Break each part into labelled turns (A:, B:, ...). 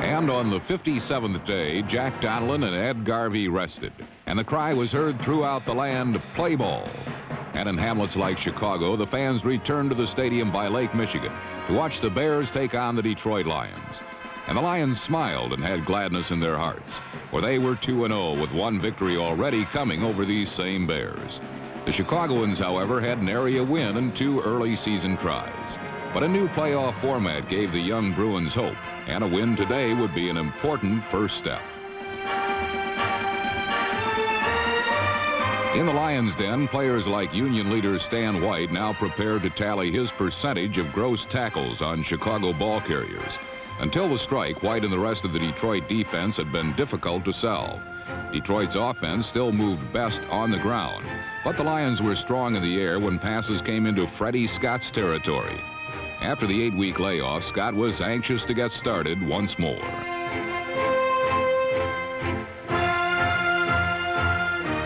A: And on the 57th day, Jack Donellan and Ed Garvey rested, and the cry was heard throughout the land, "Play ball." And in hamlets like Chicago, the fans returned to the stadium by Lake Michigan to watch the Bears take on the Detroit Lions. And the Lions smiled and had gladness in their hearts, for they were 2-0 with one victory already coming over these same Bears. The Chicagoans, however, had an area win and 2 early season tries. But a new playoff format gave the young Bruins hope, and a win today would be an important first step. In the Lions' den, players like Union leader Stan White now prepared to tally his percentage of gross tackles on Chicago ball carriers. Until the strike, White and the rest of the Detroit defense had been difficult to solve. Detroit's offense still moved best on the ground, but the Lions were strong in the air when passes came into Freddie Scott's territory. After the 8-week layoff, Scott was anxious to get started once more.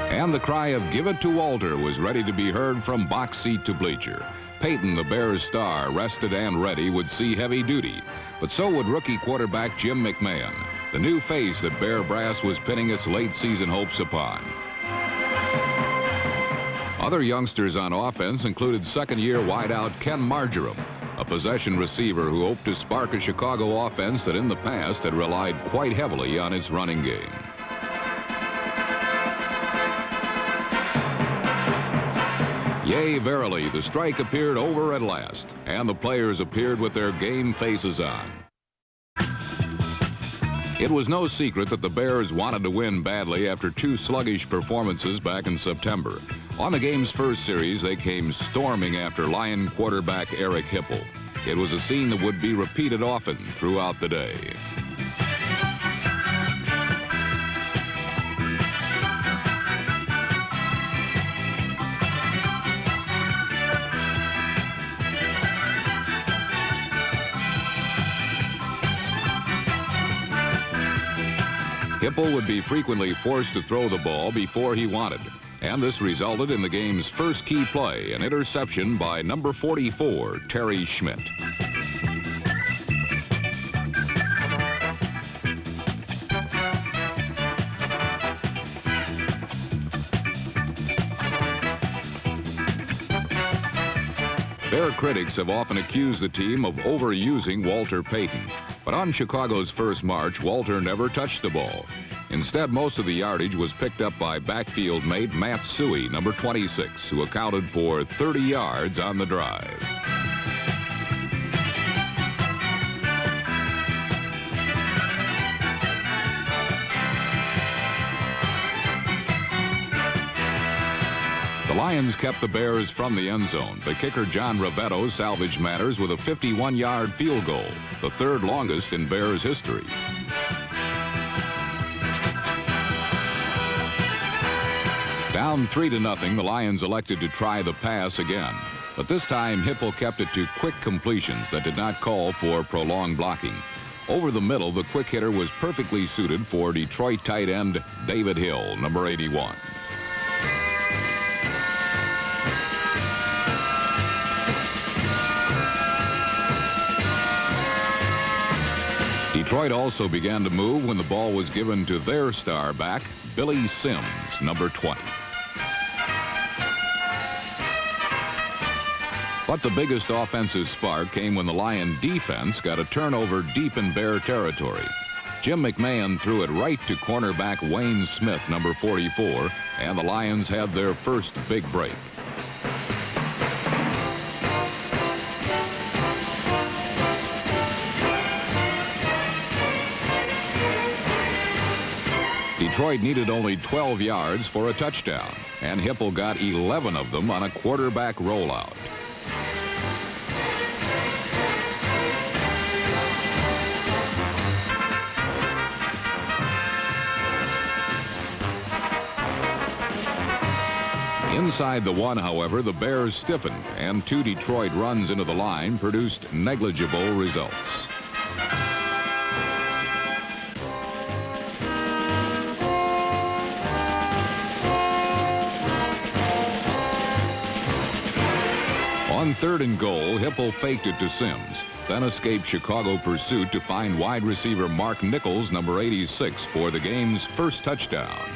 A: And the cry of "Give it to Walter" was ready to be heard from box seat to bleacher. Peyton, the Bears' star, rested and ready, would see heavy duty. But so would rookie quarterback Jim McMahon, the new face that Bear Brass was pinning its late season hopes upon. Other youngsters on offense included second-year wideout Ken Marjoram, a possession receiver who hoped to spark a Chicago offense that in the past had relied quite heavily on its running game. Yea, verily, the strike appeared over at last, and the players appeared with their game faces on. It was no secret that the Bears wanted to win badly after 2 sluggish performances back in September. On the game's first series, they came storming after Lion quarterback Eric Hipple. It was a scene that would be repeated often throughout the day. Hipple would be frequently forced to throw the ball before he wanted, and this resulted in the game's first key play, an interception by number 44, Terry Schmidt. Their critics have often accused the team of overusing Walter Payton. But on Chicago's first march, Walter never touched the ball. Instead, most of the yardage was picked up by backfield mate Matt Suey, number 26, who accounted for 30 yards on the drive. The Lions kept the Bears from the end zone, but kicker John Rivetto salvaged matters with a 51-yard field goal, the 3rd longest in Bears history. Down 3-0, the Lions elected to try the pass again, but this time Hipple kept it to quick completions that did not call for prolonged blocking. Over the middle, the quick hitter was perfectly suited for Detroit tight end David Hill, number 81. Detroit also began to move when the ball was given to their star back, Billy Sims, number 20. But the biggest offensive spark came when the Lion defense got a turnover deep in Bear territory. Jim McMahon threw it right to cornerback Wayne Smith, number 44, and the Lions had their first big break. Detroit needed only 12 yards for a touchdown, and Hipple got 11 of them on a quarterback rollout. Inside the 1, however, the Bears stiffened, and 2 Detroit runs into the line produced negligible results. On 3rd and goal, Hipple faked it to Sims, then escaped Chicago pursuit to find wide receiver Mark Nichols, number 86, for the game's first touchdown.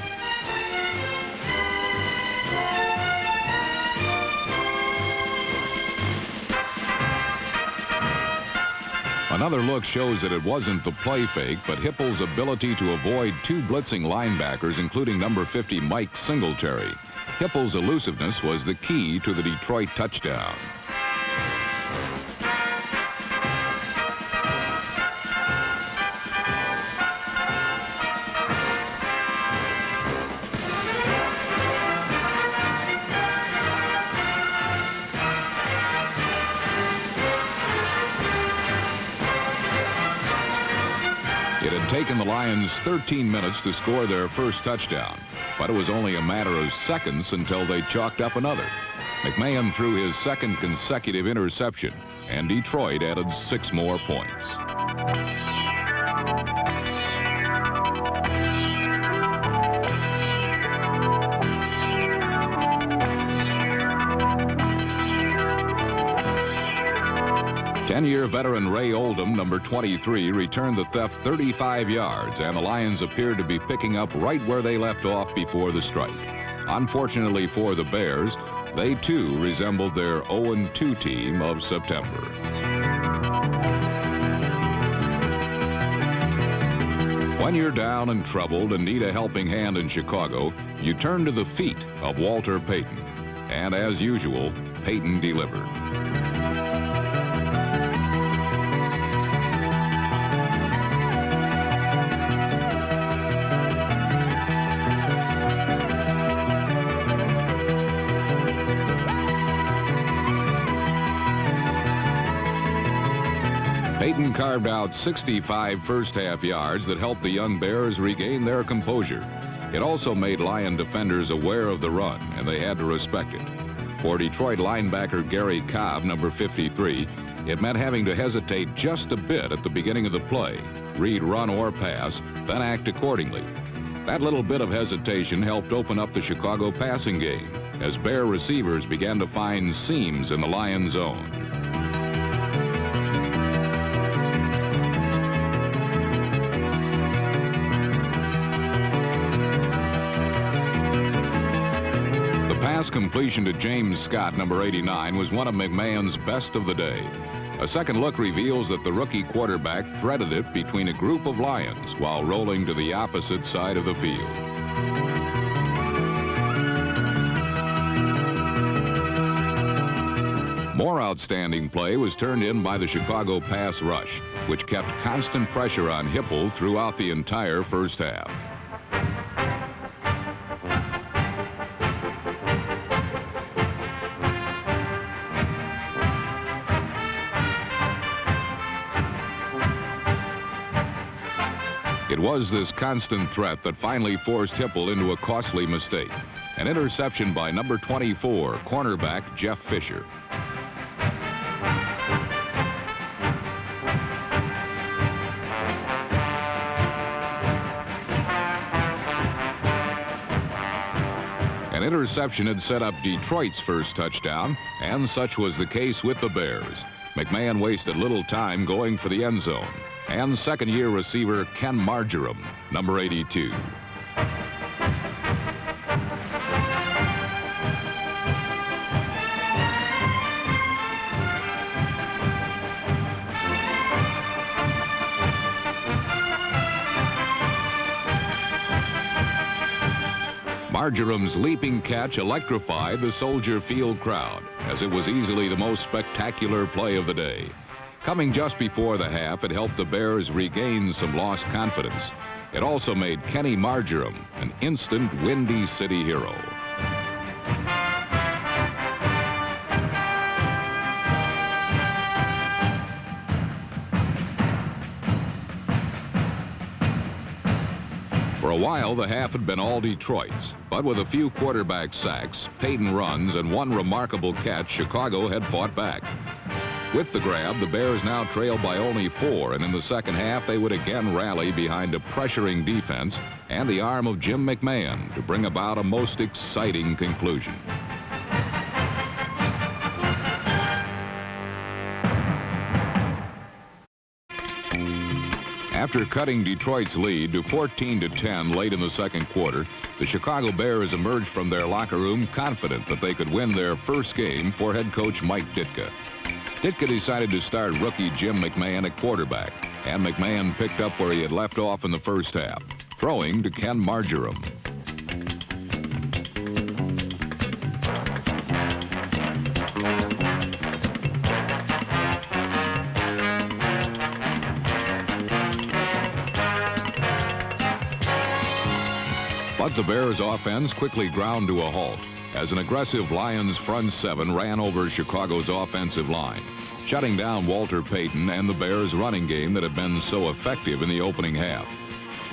A: Another look shows that it wasn't the play fake, but Hippel's ability to avoid two blitzing linebackers, including number 50 Mike Singletary. Hippel's elusiveness was the key to the Detroit touchdown. It had taken the Lions 13 minutes to score their first touchdown, but it was only a matter of seconds until they chalked up another. McMahon threw his second consecutive interception, and Detroit added 6 more points. Ten-year veteran Ray Oldham, number 23, returned the theft 35 yards, and the Lions appeared to be picking up right where they left off before the strike. Unfortunately for the Bears, they too resembled their 0-2 team of September. When you're down and troubled and need a helping hand in Chicago, you turn to the feet of Walter Payton. And as usual, Payton delivered. Payton carved out 65 first-half yards that helped the young Bears regain their composure. It also made Lion defenders aware of the run, and they had to respect it. For Detroit linebacker Gary Cobb, number 53, it meant having to hesitate just a bit at the beginning of the play, read run or pass, then act accordingly. That little bit of hesitation helped open up the Chicago passing game as Bear receivers began to find seams in the Lion zone. Completion to James Scott, number 89, was one of McMahon's best of the day. A second look reveals that the rookie quarterback threaded it between a group of Lions while rolling to the opposite side of the field. More outstanding play was turned in by the Chicago pass rush, which kept constant pressure on Hippel throughout the entire first half. It was this constant threat that finally forced Hippel into a costly mistake. An interception by number 24, cornerback Jeff Fisher. An interception had set up Detroit's first touchdown, and such was the case with the Bears. McMahon wasted little time going for the end zone. And second-year receiver Ken Marjoram, number 82. Marjoram's leaping catch electrified the Soldier Field crowd, as it was easily the most spectacular play of the day. Coming just before the half, it helped the Bears regain some lost confidence. It also made Kenny Marjoram an instant Windy City hero. For a while, the half had been all Detroit's, but with a few quarterback sacks, Payton runs, and one remarkable catch, Chicago had fought back. With the grab, the Bears now trail by only 4, and in the second half, they would again rally behind a pressuring defense and the arm of Jim McMahon to bring about a most exciting conclusion. After cutting Detroit's lead to 14-10 late in the second quarter, the Chicago Bears emerged from their locker room confident that they could win their first game for head coach Mike Ditka. Ditka decided to start rookie Jim McMahon at quarterback, and McMahon picked up where he had left off in the first half, throwing to Ken Marjoram. But the Bears' offense quickly ground to a halt as an aggressive Lions front seven ran over Chicago's offensive line, shutting down Walter Payton and the Bears' running game that had been so effective in the opening half.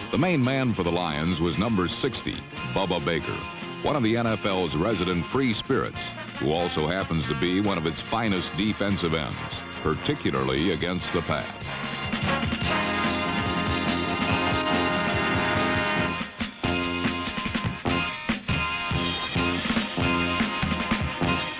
A: The main man for the Lions was number 60, Bubba Baker, one of the NFL's resident free spirits, who also happens to be one of its finest defensive ends, particularly against the pass.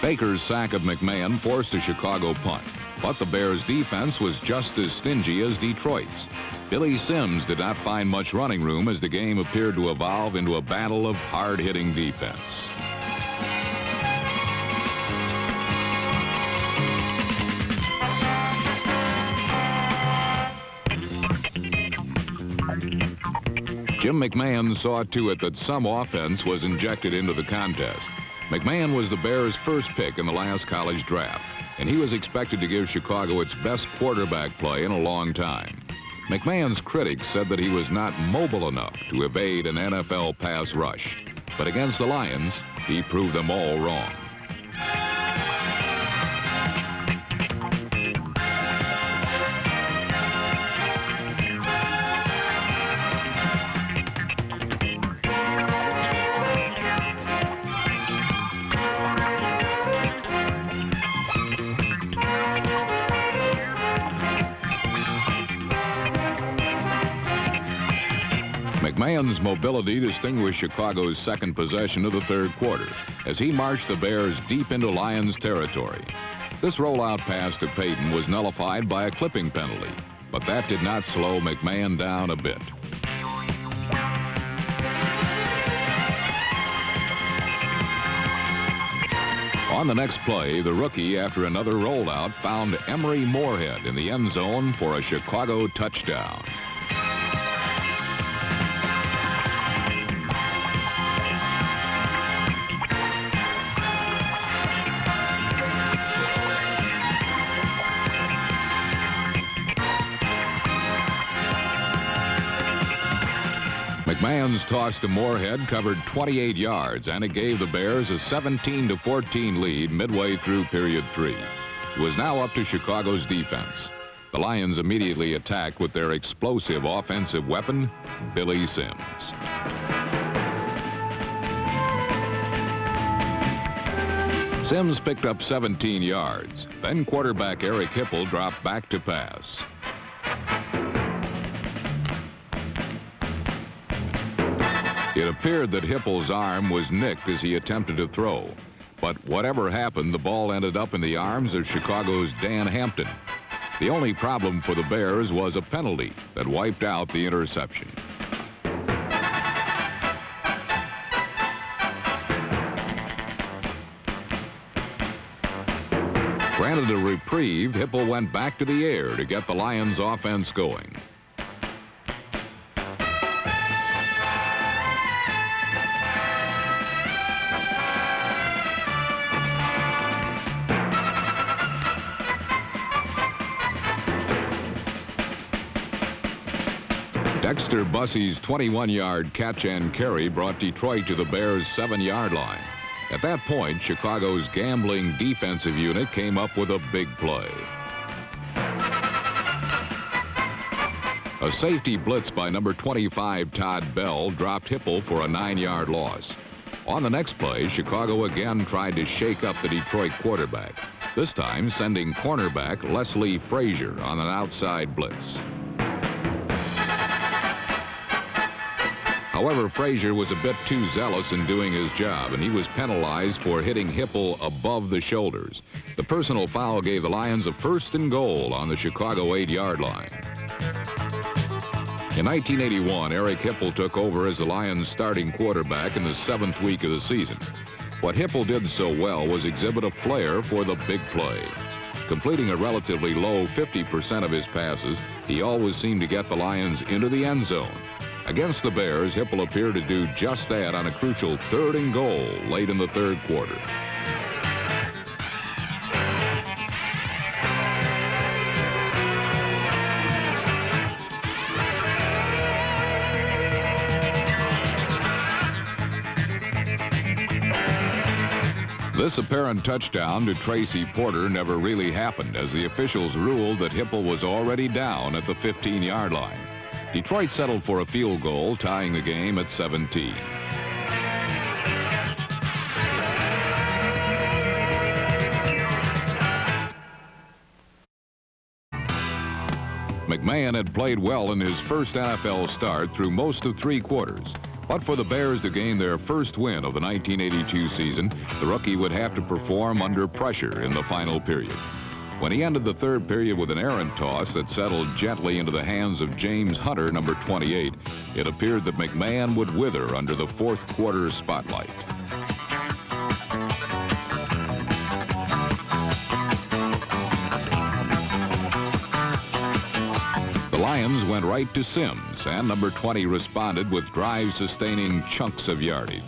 A: Baker's sack of McMahon forced a Chicago punt, but the Bears' defense was just as stingy as Detroit's. Billy Sims did not find much running room as the game appeared to evolve into a battle of hard-hitting defense. Jim McMahon saw to it that some offense was injected into the contest. McMahon was the Bears' first pick in the last college draft, and he was expected to give Chicago its best quarterback play in a long time. McMahon's critics said that he was not mobile enough to evade an NFL pass rush, but against the Lions, he proved them all wrong. McMahon's mobility distinguished Chicago's second possession of the third quarter as he marched the Bears deep into Lions territory. This rollout pass to Payton was nullified by a clipping penalty, but that did not slow McMahon down a bit. On the next play, the rookie, after another rollout, found Emery Moorhead in the end zone for a Chicago touchdown. McMahon's toss to Moorhead covered 28 yards, and it gave the Bears a 17-14 lead midway through period 3. It was now up to Chicago's defense. The Lions immediately attacked with their explosive offensive weapon, Billy Sims. Sims picked up 17 yards. Then quarterback Eric Hipple dropped back to pass. It appeared that Hipple's arm was nicked as he attempted to throw. But whatever happened, the ball ended up in the arms of Chicago's Dan Hampton. The only problem for the Bears was a penalty that wiped out the interception. Granted a reprieve, Hipple went back to the air to get the Lions' offense going. Dexter Bussey's 21-yard catch and carry brought Detroit to the Bears' 7-yard line. At that point, Chicago's gambling defensive unit came up with a big play. A safety blitz by number 25, Todd Bell, dropped Hipple for a 9-yard loss. On the next play, Chicago again tried to shake up the Detroit quarterback, this time sending cornerback Leslie Frazier on an outside blitz. However, Frazier was a bit too zealous in doing his job, and he was penalized for hitting Hipple above the shoulders. The personal foul gave the Lions a 1st and goal on the Chicago 8-yard line. In 1981, Eric Hipple took over as the Lions' starting quarterback in the 7th week of the season. What Hipple did so well was exhibit a flair for the big play. Completing a relatively low 50% of his passes, he always seemed to get the Lions into the end zone. Against the Bears, Hipple appeared to do just that on a crucial 3rd and goal late in the 3rd quarter. This apparent touchdown to Tracy Porter never really happened, as the officials ruled that Hipple was already down at the 15-yard line. Detroit settled for a field goal, tying the game at 17. McMahon had played well in his first NFL start through most of 3 quarters. But for the Bears to gain their first win of the 1982 season, the rookie would have to perform under pressure in the final period. When he ended the 3rd period with an errant toss that settled gently into the hands of James Hunter, number 28, it appeared that McMahon would wither under the 4th quarter spotlight. The Lions went right to Sims, and number 20 responded with drive-sustaining chunks of yardage.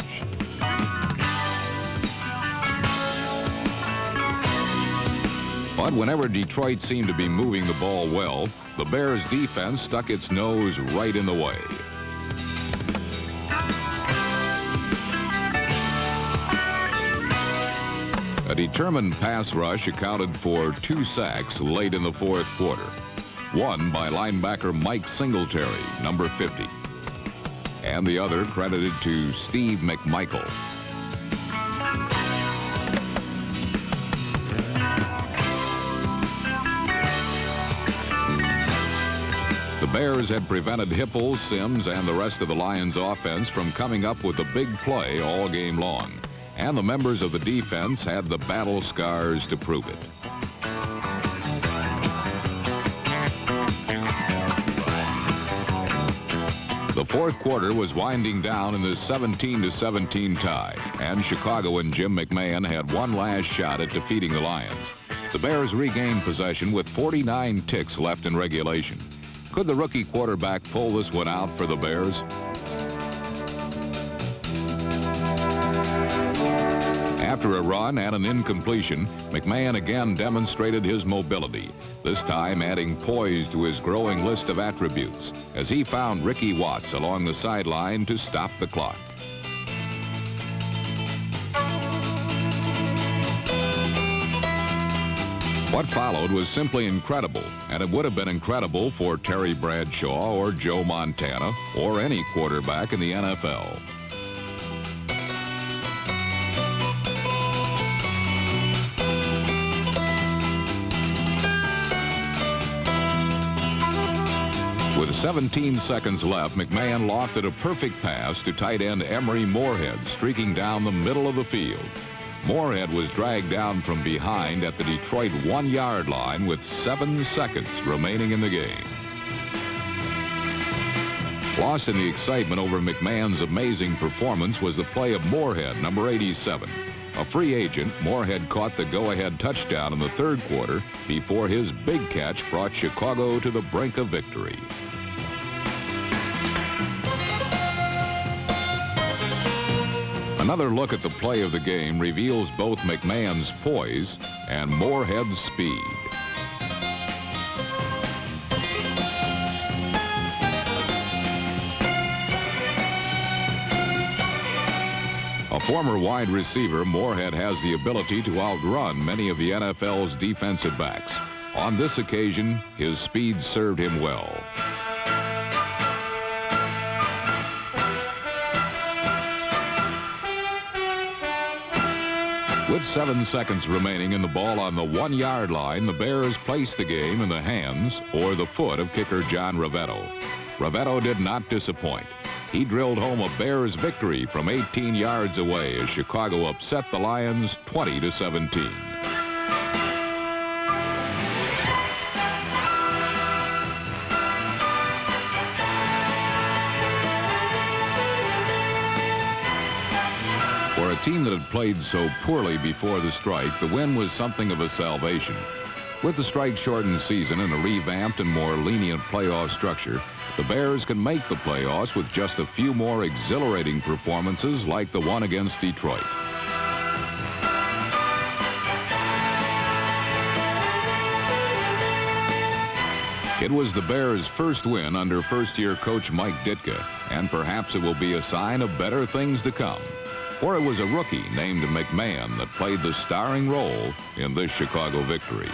A: But whenever Detroit seemed to be moving the ball well, the Bears' defense stuck its nose right in the way. A determined pass rush accounted for 2 sacks late in the 4th quarter. One by linebacker Mike Singletary, number 50, and the other credited to Steve McMichael. The Bears had prevented Hipple, Sims, and the rest of the Lions offense from coming up with a big play all game long, and the members of the defense had the battle scars to prove it. The 4th quarter was winding down in this 17-17 tie, and Chicago and Jim McMahon had one last shot at defeating the Lions. The Bears regained possession with 49 ticks left in regulation. Could the rookie quarterback pull this one out for the Bears? After a run and an incompletion, McMahon again demonstrated his mobility, this time adding poise to his growing list of attributes, as he found Ricky Watts along the sideline to stop the clock. What followed was simply incredible, and it would have been incredible for Terry Bradshaw or Joe Montana or any quarterback in the NFL. With 17 seconds left, McMahon lofted a perfect pass to tight end Emery Moorhead, streaking down the middle of the field. Moorhead was dragged down from behind at the Detroit 1-yard line with 7 seconds remaining in the game. Lost in the excitement over McMahon's amazing performance was the play of Moorhead, number 87. A free agent, Moorhead caught the go-ahead touchdown in the 3rd quarter before his big catch brought Chicago to the brink of victory. Another look at the play of the game reveals both McMahon's poise and Moorhead's speed. A former wide receiver, Moorhead has the ability to outrun many of the NFL's defensive backs. On this occasion, his speed served him well. With 7 seconds remaining and the ball on the 1-yard line, the Bears placed the game in the hands or the foot of kicker John Ravetto. Ravetto did not disappoint. He drilled home a Bears victory from 18 yards away as Chicago upset the Lions 20-17. team that had played so poorly before the strike, the win was something of a salvation. With the strike-shortened season and a revamped and more lenient playoff structure, the Bears can make the playoffs with just a few more exhilarating performances like the one against Detroit. It was the Bears' first win under first-year coach Mike Ditka, and perhaps it will be a sign of better things to come. For it was a rookie named McMahon that played the starring role in this Chicago victory.